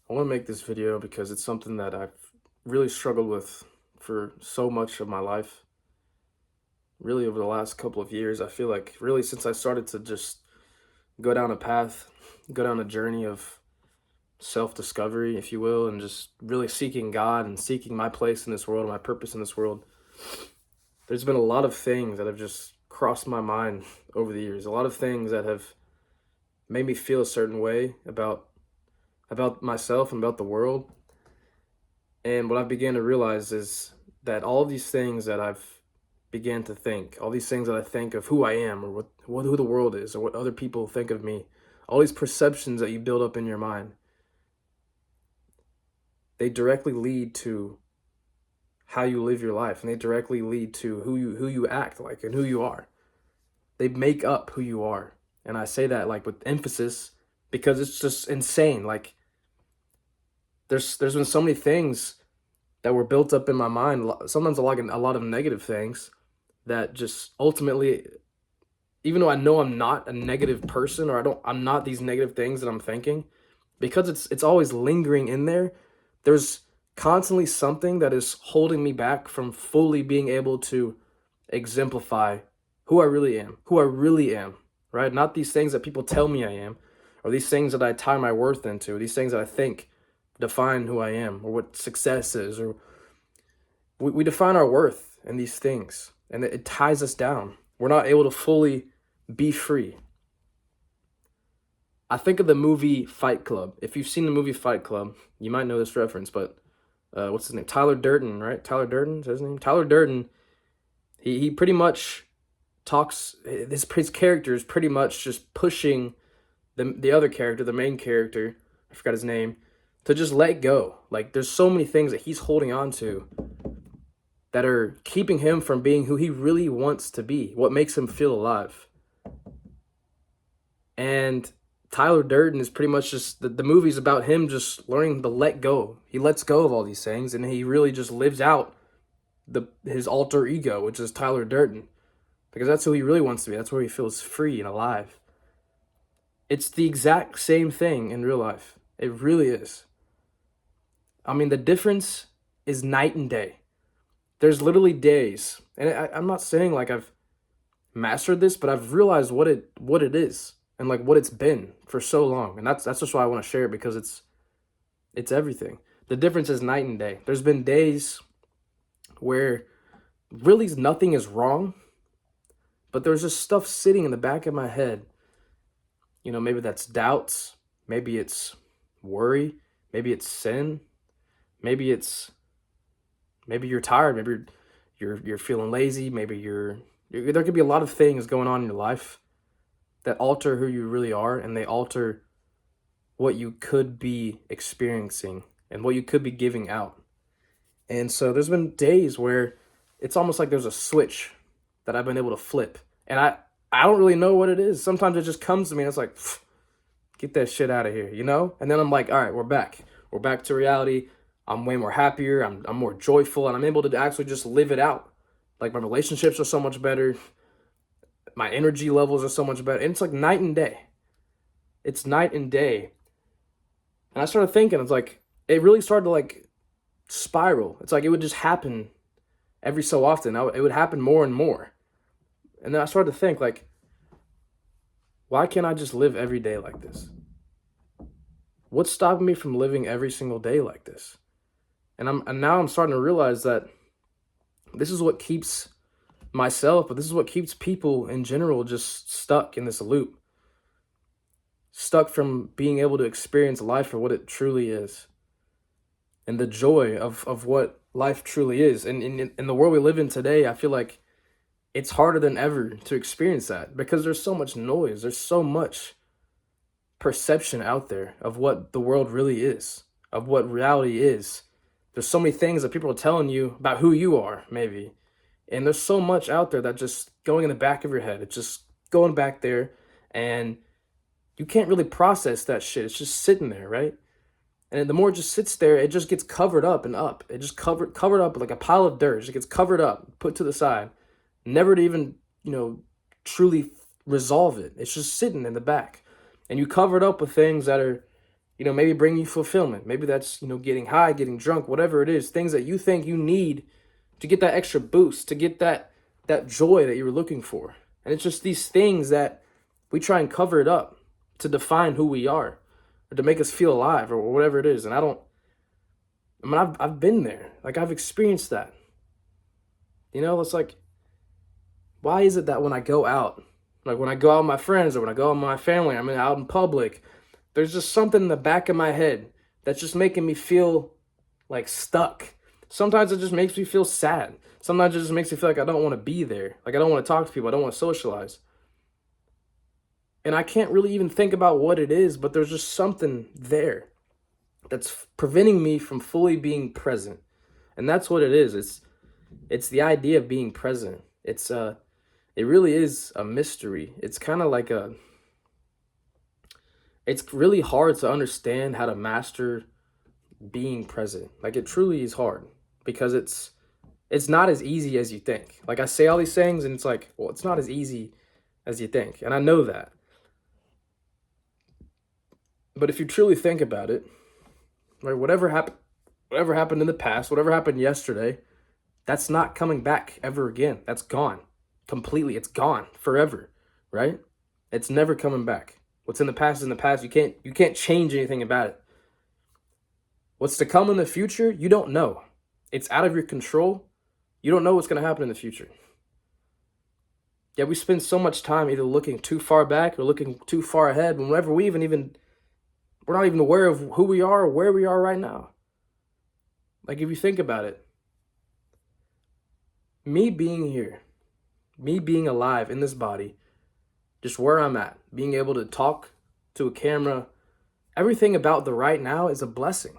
I want to make this video because it's something that I've really struggled with for so much of my life. Really, over the last couple of years, I feel like really since I started to just go down a path, go down a journey of self discovery, if you will, and just really seeking God and seeking my place in this world, my purpose in this world. There's been a lot of things that have just crossed my mind over the years, a lot of things that have made me feel a certain way about myself and about the world. And what I began to realize is that all of these things that I've began to think, all these things that I think of who I am or what who the world is or what other people think of me, all these perceptions that you build up in your mind, they directly lead to how you live your life, and they directly lead to who you act like and who you are. They make up who you are. And I say that like with emphasis because it's just insane. Like there's been so many things that were built up in my mind, sometimes a lot of negative things that just ultimately, even though I know I'm not a negative person or I'm not these negative things that I'm thinking, because it's always lingering in there. There's constantly something that is holding me back from fully being able to exemplify who I really am, right? Not these things that people tell me I am, or these things that I tie my worth into, these things that I think define who I am, or what success is, or we define our worth in these things, and it ties us down. We're not able to fully be free. I think of the movie Fight Club. If you've seen the movie Fight Club, you might know this reference, but what's his name? Tyler Durden, right? Tyler Durden is his name. Tyler Durden. He pretty much talks. His character is pretty much just pushing the other character, the main character. I forgot his name. To just let go. Like there's so many things that he's holding on to that are keeping him from being who he really wants to be, what makes him feel alive. And Tyler Durden is pretty much just the movie's about him just learning to let go. He lets go of all these things and he really just lives out his alter ego, which is Tyler Durden, because that's who he really wants to be. That's where he feels free and alive. It's the exact same thing in real life. It really is. I mean, the difference is night and day. There's literally days, and I'm not saying like I've mastered this, but I've realized what it is and like what it's been for so long, and that's just why I want to share it, because it's everything. The difference is night and day. There's been days where really nothing is wrong, but there's just stuff sitting in the back of my head. Maybe that's doubts, maybe it's worry, maybe it's sin, maybe you're tired, maybe you're feeling lazy, maybe there could be a lot of things going on in your life that alter who you really are, and they alter what you could be experiencing and what you could be giving out. And so there's been days where it's almost like there's a switch that I've been able to flip. And I don't really know what it is. Sometimes it just comes to me and it's like, get that shit out of here, you know? And then I'm like, all right, we're back. We're back to reality. I'm way more happier. I'm more joyful, and I'm able to actually just live it out. Like my relationships are so much better. My energy levels are so much better. And it's like night and day. It's night and day. And I started thinking, it's like, it really started to like spiral. It's like it would just happen every so often. It would happen more and more. And then I started to think, like, why can't I just live every day like this? What's stopping me from living every single day like this? And now I'm starting to realize that this is what keeps myself, but this is what keeps people in general just stuck in this loop, stuck from being able to experience life for what it truly is, and the joy of what life truly is. And in the world we live in today, I feel like it's harder than ever to experience that, because there's so much noise, there's so much perception out there of what the world really is, of what reality is. There's so many things that people are telling you about who you are, maybe. And there's so much out there that just going in the back of your head. It's just going back there, and you can't really process that shit. It's just sitting there, right? And the more it just sits there, it just gets covered up and up. It just covered up like a pile of dirt. It just gets covered up, put to the side, never to even, truly resolve it. It's just sitting in the back. And you cover it up with things that are maybe bring you fulfillment. Maybe that's, getting high, getting drunk, whatever it is, things that you think you need to get that extra boost, to get that joy that you were looking for. And it's just these things that we try and cover it up to define who we are or to make us feel alive or whatever it is. And I've been there. Like, I've experienced that. It's like, why is it that when I go out, like when I go out with my friends or when I go out with my family, I'm out in public, there's just something in the back of my head that's just making me feel like stuck. Sometimes it just makes me feel sad. Sometimes it just makes me feel like I don't want to be there. Like, I don't want to talk to people. I don't want to socialize. And I can't really even think about what it is, but there's just something there that's preventing me from fully being present. And that's what it is. It's the idea of being present. It really is a mystery. It's kind of like it's really hard to understand how to master being present. Like, it truly is hard because it's not as easy as you think. Like, I say all these things and it's like, well, it's not as easy as you think. And I know that. But if you truly think about it, right, whatever happened in the past, whatever happened yesterday, that's not coming back ever again. That's gone completely. It's gone forever, right? It's never coming back. What's in the past is in the past. You can't change anything about it. What's to come in the future, you don't know. It's out of your control. You don't know what's going to happen in the future. Yet we spend so much time either looking too far back or looking too far ahead whenever we're not even aware of who we are or where we are right now. Like, if you think about it, me being here, me being alive in this body, just where I'm at, being able to talk to a camera, everything about the right now is a blessing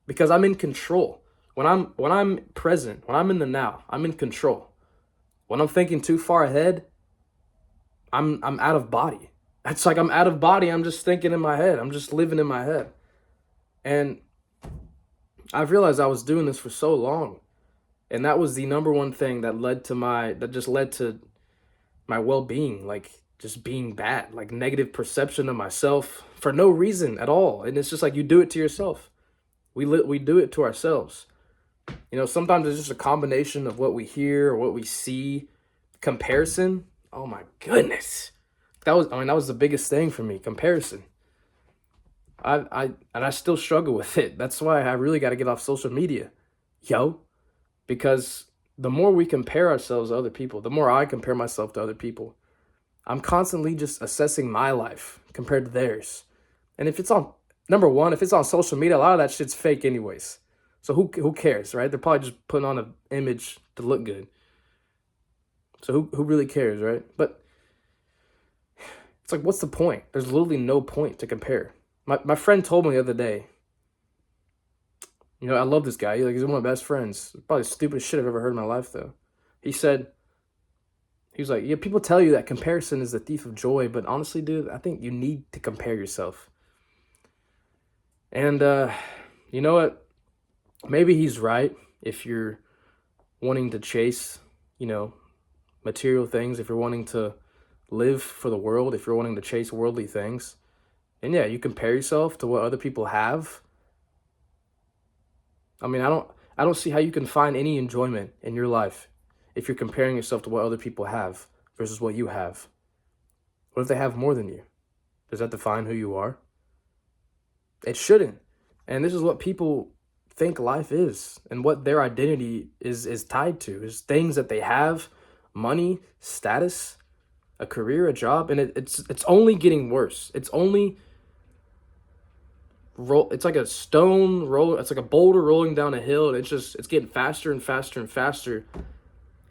because I'm in control. When I'm present, when I'm in the now, I'm in control. When I'm thinking too far ahead, I'm out of body. It's like I'm out of body. I'm just thinking in my head. I'm just living in my head. And I've realized I was doing this for so long. And that was the number one thing that led to my well-being, like just being bad, like negative perception of myself for no reason at all. And it's just like you do it to yourself. We do it to ourselves. Sometimes it's just a combination of what we hear or what we see. Comparison. Oh my goodness. That was the biggest thing for me, comparison. I still struggle with it. That's why I really got to get off social media. Because the more we compare ourselves to other people, the more I compare myself to other people, I'm constantly just assessing my life compared to theirs. And if it's on social media, a lot of that shit's fake anyways. So who cares, right? They're probably just putting on an image to look good. So who really cares, right? But it's like, what's the point? There's literally no point to compare. My friend told me the other day, I love this guy. He's one of my best friends. Probably the stupidest shit I've ever heard in my life, though. He was like, yeah, people tell you that comparison is the thief of joy, but honestly, dude, I think you need to compare yourself. And you know what? Maybe he's right if you're wanting to chase, material things, if you're wanting to live for the world, if you're wanting to chase worldly things. And yeah, you compare yourself to what other people have. I mean, I don't see how you can find any enjoyment in your life if you're comparing yourself to what other people have versus what you have. What if they have more than you? Does that define who you are? It shouldn't. And this is what people think life is and what their identity is tied to, is things that they have, money, status, a career, a job, and it's only getting worse. It's like a stone roll. It's like a boulder rolling down a hill, and it's getting faster and faster and faster.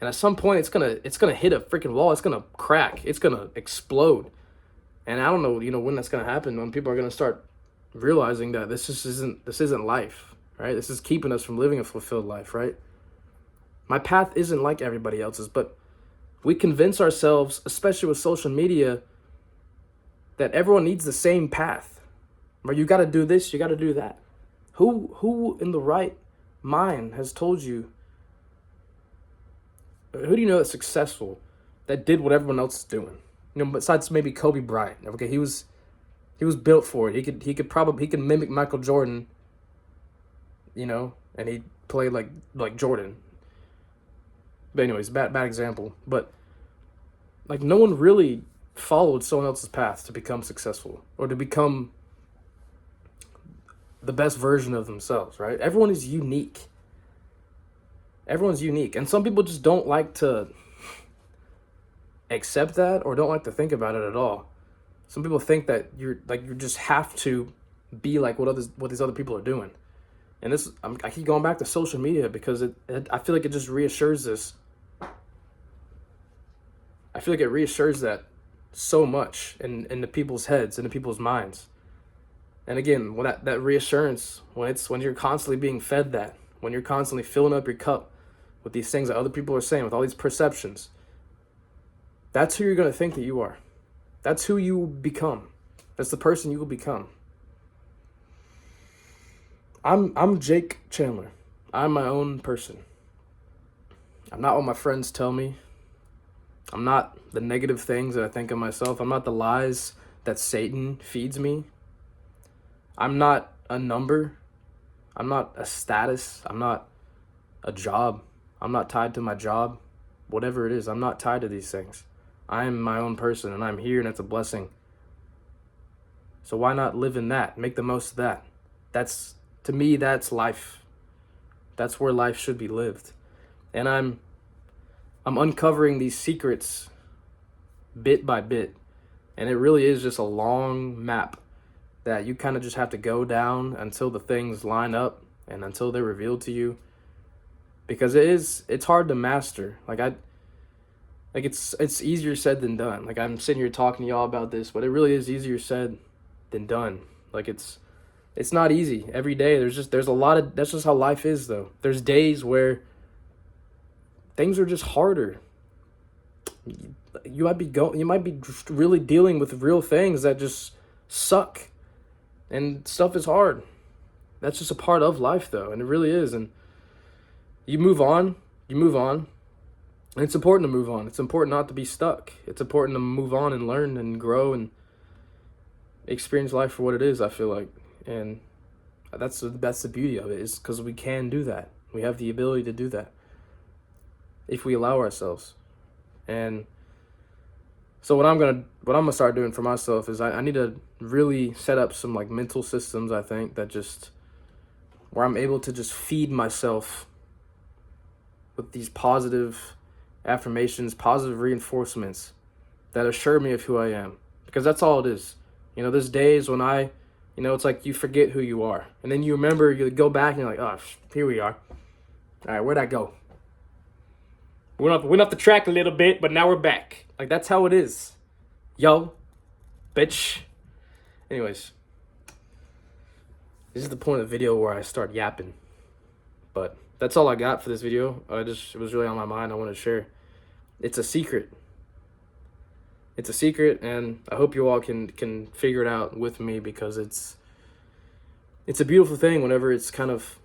And at some point, it's gonna hit a freaking wall. It's gonna crack. It's gonna explode. And I don't know, when that's gonna happen. When people are gonna start realizing that this isn't life, right? This is keeping us from living a fulfilled life, right? My path isn't like everybody else's, but we convince ourselves, especially with social media, that everyone needs the same path. Or you got to do this, you got to do that. Who in the right mind has told you? Who do you know that's successful, that did what everyone else is doing? Besides maybe Kobe Bryant. Okay, he was He was built for it. He could mimic Michael Jordan, you know, and he played like Jordan. But anyways, bad example. But like no one really followed someone else's path to become successful or to become the best version of themselves, right? Everyone is unique. Everyone's unique. And some people just don't like to accept that or don't like to think about it at all. Some people think that you just have to be like what these other people are doing. And I keep going back to social media because I feel like it just reassures this. I feel like it reassures that so much in the people's heads, in the people's minds. And again, when that reassurance, when you're constantly being fed that, when you're constantly filling up your cup with these things that other people are saying, with all these perceptions, that's who you're going to think that you are. That's who you become. That's the person you will become. I'm Jake Chandler. I'm my own person. I'm not what my friends tell me. I'm not the negative things that I think of myself. I'm not the lies that Satan feeds me. I'm not a number. I'm not a status. I'm not a job. I'm not tied to my job. Whatever it is, I'm not tied to these things. I am my own person and I'm here and it's a blessing. So why not live in that? Make the most of that. To me, that's life. That's where life should be lived. And I'm uncovering these secrets bit by bit. And it really is just a long map that you kind of just have to go down until the things line up and until they're revealed to you. Because it's hard to master. It's easier said than done. Like I'm sitting here talking to y'all about this, but it really is easier said than done. Like it's not easy. Every day there's a lot of that's just how life is though. There's days where things are just harder. You might be just really dealing with real things that just suck. And stuff is hard. That's just a part of life though, and it really is. And you move on. And it's important to move on. It's important not to be stuck. It's important to move on and learn and grow and experience life for what it is, I feel like. And that's the beauty of it, is because we can do that. We have the ability to do that if we allow ourselves. And so what I'm gonna start doing for myself is I need to really set up some like mental systems, I think, that just where I'm able to just feed myself with these positive affirmations, positive reinforcements that assure me of who I am. Because that's all it is. You know, there's days when it's like you forget who you are. And then you remember, you go back and you're like, oh, here we are. All right, where'd I go? We went off the track a little bit, but now we're back. Like, that's how it is. Yo, bitch. Anyways, this is the point of the video where I start yapping. But that's all I got for this video. It was really on my mind. I want to share. It's a secret. It's a secret, and I hope you all can figure it out with me, because it's a beautiful thing whenever it's kind of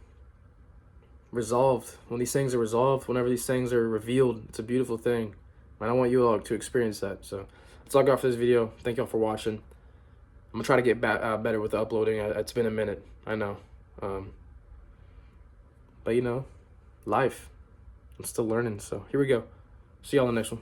resolved. When these things are resolved, whenever these things are revealed, it's a beautiful thing. And I want you all to experience that. So that's all I got for this video. Thank y'all for watching. I'm gonna try to get better with the uploading. It's been a minute, I know. But life. I'm still learning. So here we go. See y'all in the next one.